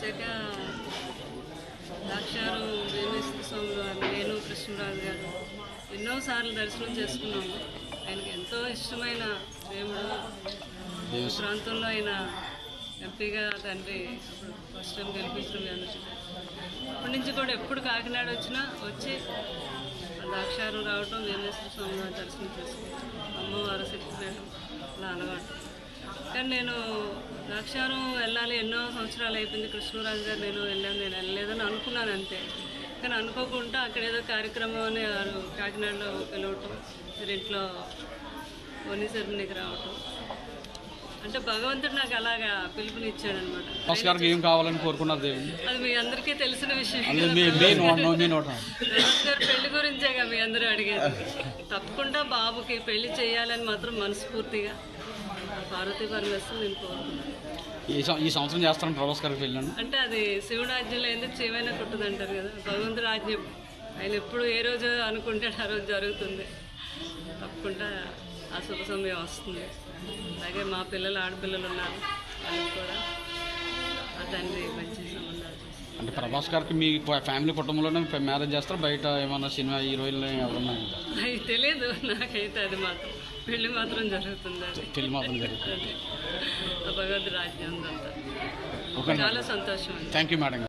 వచ్చాక ద్రాక్షారం వేమేశ్వర స్వామి వారు, నేను కృష్ణరాజు గారు ఎన్నోసార్లు దర్శనం చేసుకున్నాము. ఆయనకి ఎంతో ఇష్టమైన దేవుడు. ప్రాంతంలో ఆయన ఎంపీగా తండ్రి అప్పుడు ఫస్ట్ టైం గెలిపించడం అప్పటి నుంచి కూడా ఎప్పుడు కాకినాడ వచ్చినా వచ్చి ద్రాక్షారం రావటం, వేమేశ్వర స్వామి వారి దర్శనం చేసుకుంటాం, అమ్మవారు శక్తిపీఠం అలా అలవాటు. కానీ నేను ద్రాక్షారం వెళ్ళాలి, ఎన్నో సంవత్సరాలు అయిపోయింది. కృష్ణరాజు గారు నేను వెళ్ళలేదని అనుకున్నాను అంతే. కానీ అనుకోకుండా అక్కడ ఏదో కార్యక్రమం అని కాకినాడలో పిలవటం, ఇంట్లో వని సెరమనీకి రావటం, అంటే భగవంతుడు నాకు అలాగా పిలుపునిచ్చాడు అనమాట. ఏం కావాలని కోరుకున్నారు దేవుడు? అది మీ అందరికీ తెలిసిన విషయం. గారు పెళ్లి గురించేగా మీ అందరూ అడిగేది. తప్పకుండా బాబుకి పెళ్లి చేయాలని మాత్రం మనస్ఫూర్తిగా పార్వతీ పరమేశ్వరం నేను కోరుకున్నాను. ఈ సంవత్సరం చేస్తాను ప్రభాస్ గారికి పెళ్ళి అంటే అది శివుడు ఆజ్ఞలో ఎందుకు చేయమైనా కుట్టదు అంటారు కదా. భగవంతుడు ఆజ్ఞ ఆయన ఎప్పుడు ఏ రోజు అనుకుంటే ఆ రోజు జరుగుతుంది. తప్పకుండా ఆ శుభ సమయం వస్తుంది. అలాగే మా పిల్లలు ఆడపిల్లలు ఉన్నారు, వాళ్ళకి కూడా ఆ తండ్రి మంచి సంబంధాలు. అంటే ప్రభాస్ గారికి మీ ఫ్యామిలీ కుటుంబంలోనే మ్యారేజ్ చేస్తారు, బయట ఏమన్నా సినిమా హీరోయిన్లు ఎవరన్నా? అది తెలియదు నాకైతే. అది మాత్రం పెళ్లి మాత్రం జరుగుతుంది. అది పెళ్లి మాత్రం జరుగుతుంది. భగవద్ రాజ్యం అంతా చాలా సంతోషం. Thank you madam.